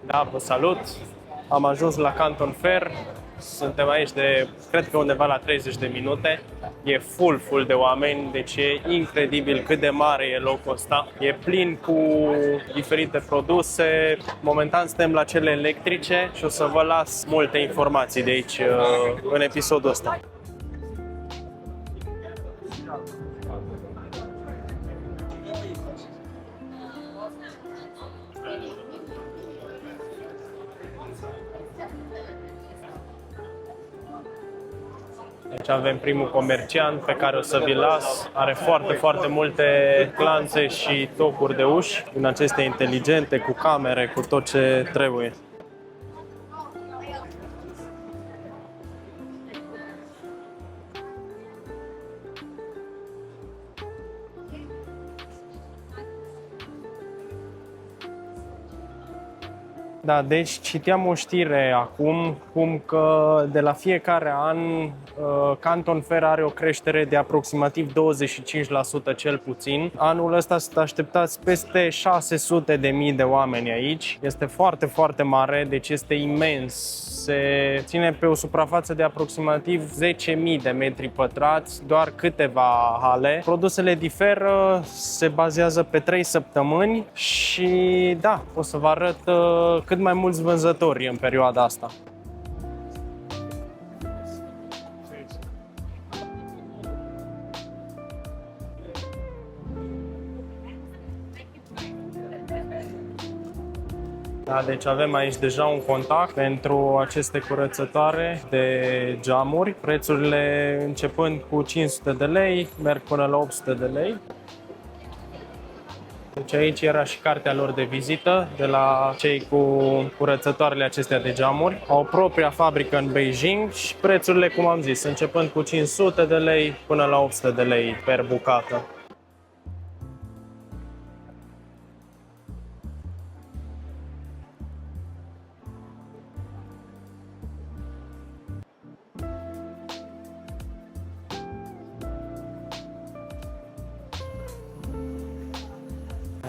Da, vă salut! Am ajuns la Canton Fair. Suntem aici de, cred că undeva la 30 de minute. E full de oameni, deci e incredibil cât de mare e locul ăsta. E plin cu diferite produse. Momentan suntem la cele electrice și o să vă las multe informații de aici în episodul ăsta. Deci avem primul comerciant pe care o să vi-l las. Are foarte multe glanțe și tocuri de uși din acestea inteligente, cu camere, cu tot ce trebuie. Da, deci citeam o știre acum, cum că de la fiecare an Canton Fair are o creștere de aproximativ 25% cel puțin. Anul ăsta sunt așteptați peste 600.000 de oameni aici. Este foarte mare, deci este imens. Se ține pe o suprafață de aproximativ 10.000 de metri pătrați, doar câteva hale. Produsele diferă, se bazează pe 3 săptămâni și da, o să vă arăt cât mai mulți vânzători în perioada asta. Da, deci avem aici deja un contact pentru aceste curățătoare de geamuri. Prețurile începând cu 500 de lei, merg până la 800 de lei. Deci aici era și cartea lor de vizită de la cei cu curățătoarele acestea de geamuri. Au propria fabrică în Beijing și prețurile, cum am zis, începând cu 500 de lei până la 800 de lei per bucată.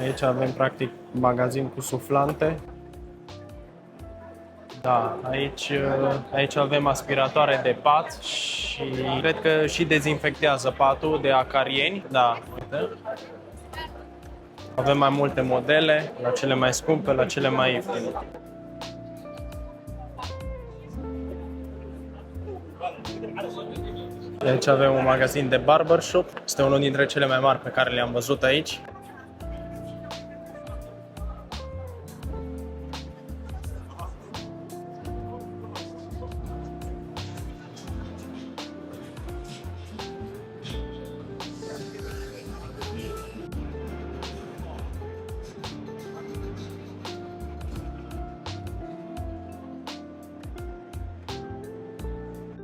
Aici avem practic magazin cu suflante. Da, aici avem aspiratoare de pat și cred că și dezinfectează patul de acarieni. Da, uite. Avem mai multe modele, la cele mai scumpe, la cele mai ieftine. Aici avem un magazin de barbershop. Este unul dintre cele mai mari pe care le-am văzut aici.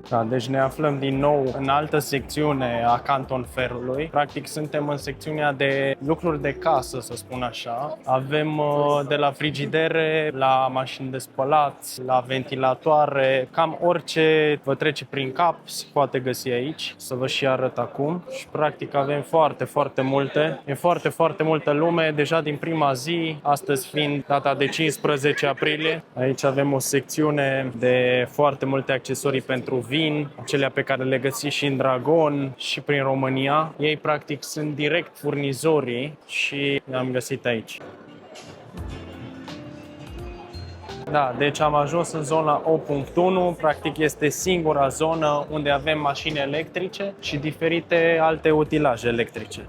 Da, deci ne aflăm din nou în altă secțiune a Canton Fair-ului. Practic suntem în secțiunea de lucruri de casă, să spun așa. Avem de la frigidere, la mașini de spălat, la ventilatoare, cam orice vă trece prin cap se poate găsi aici. Să vă și arăt acum. Și practic avem foarte multe. E foarte multă lume, deja din prima zi, astăzi fiind data de 15 aprilie. Aici avem o secțiune de foarte multe accesorii pentru vin, acelea pe care le găsiți și în Dragon și prin România. Ei practic sunt direct furnizorii și le-am găsit aici. Da, deci am ajuns în zona 8.1, practic este singura zonă unde avem mașini electrice și diferite alte utilaje electrice.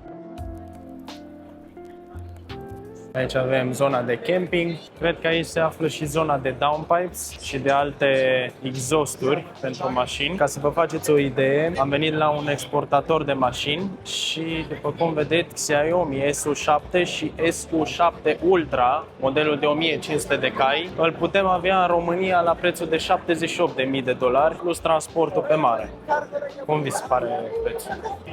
Aici avem zona de camping. Cred că aici se află și zona de downpipes și de alte exhausturi pentru mașini. Ca să vă faceți o idee, am venit la un exportator de mașini și, după cum vedeți, Xiaomi SU7 și SU7 Ultra, modelul de 1500 de cai, îl putem avea în România la prețul de $78.000 plus transportul pe mare. Cum vi se pare prețul?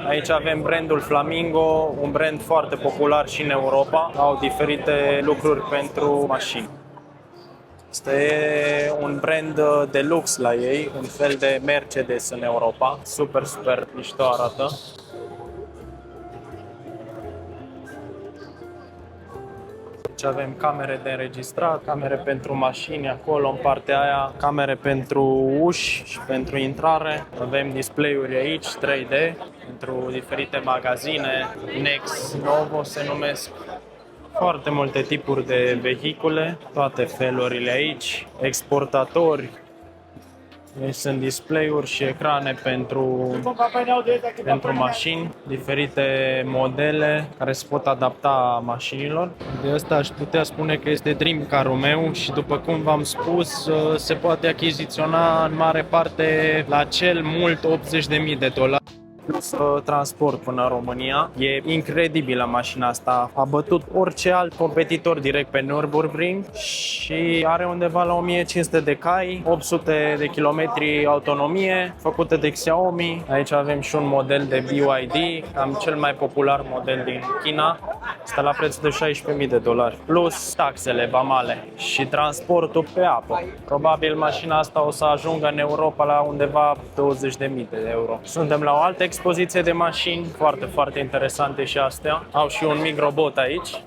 Aici avem brandul Flamingo, un brand foarte popular și în Europa. Au diferite lucruri pentru mașini. Este un brand de lux la ei, un fel de Mercedes în Europa. Super mișto arată. Deci avem camere de înregistrat, camere pentru mașini acolo în partea aia, camere pentru uși și pentru intrare. Avem display-uri aici 3D pentru diferite magazine, Nex Novo se numesc. Foarte multe tipuri de vehicule, toate felurile aici, exportatori. Deci sunt display-uri și ecrane pentru mașini, diferite modele care se pot adapta mașinilor. De asta aș putea spune că este dream car-ul meu și după cum v-am spus, se poate achiziționa în mare parte la cel mult $80.000 plus transport până în România. E incredibilă mașina asta. A bătut orice alt competitor direct pe Nürburgring și are undeva la 1500 de cai, 800 de kilometri autonomie, făcută de Xiaomi. Aici avem și un model de BYD, cam cel mai popular model din China. Stă la preț de $16.000 plus taxele vamale și transportul pe apă. Probabil mașina asta o să ajungă în Europa la undeva €20.000. Suntem la o altă expoziție de mașini, foarte, foarte interesante și astea. Au și un mic robot aici.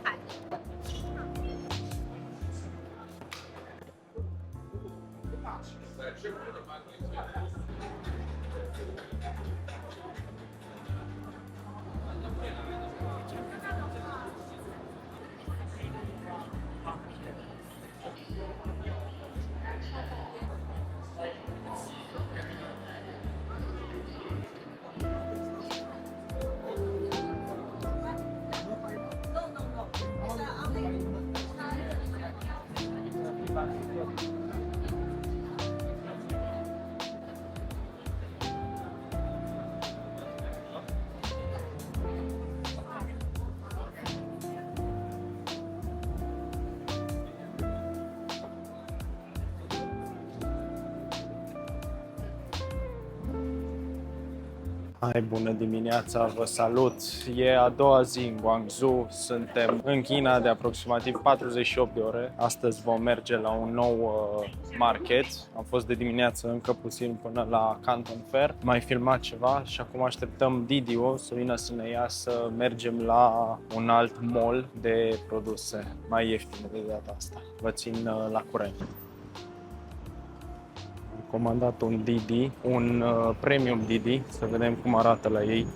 Hai, bună dimineața, vă salut! E a doua zi în Guangzhou, suntem în China de aproximativ 48 de ore. Astăzi vom merge la un nou market. Am fost de dimineață încă puțin până la Canton Fair, mai filmat ceva și acum așteptăm Didi-o să vină să ne ia să mergem la un alt mall de produse mai ieftine de data asta. Vă țin la curent. Comandat un Didi, un premium Didi, să vedem cum arată la ei.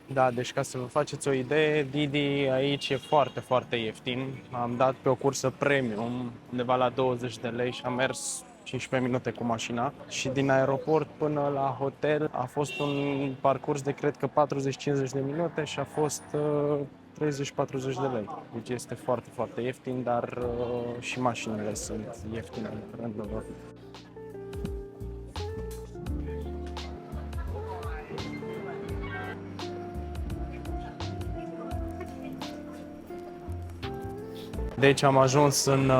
Da, deci ca să vă faceți o idee, Didi aici e foarte, foarte ieftin. Am dat pe o cursă premium, undeva la 20 de lei și am mers 15 minute cu mașina și din aeroport până la hotel a fost un parcurs de cred că 40-50 de minute și a fost 30-40 de lei. Deci este foarte, foarte ieftin, dar și mașinile sunt ieftine în rândul lor. Deci am ajuns în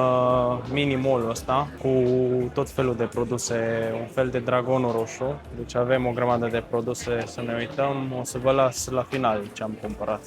mini-mall-ul ăsta cu tot felul de produse, un fel de dragonul roșu. Deci avem o grămadă de produse să ne uităm, o să vă las la final ce am cumpărat.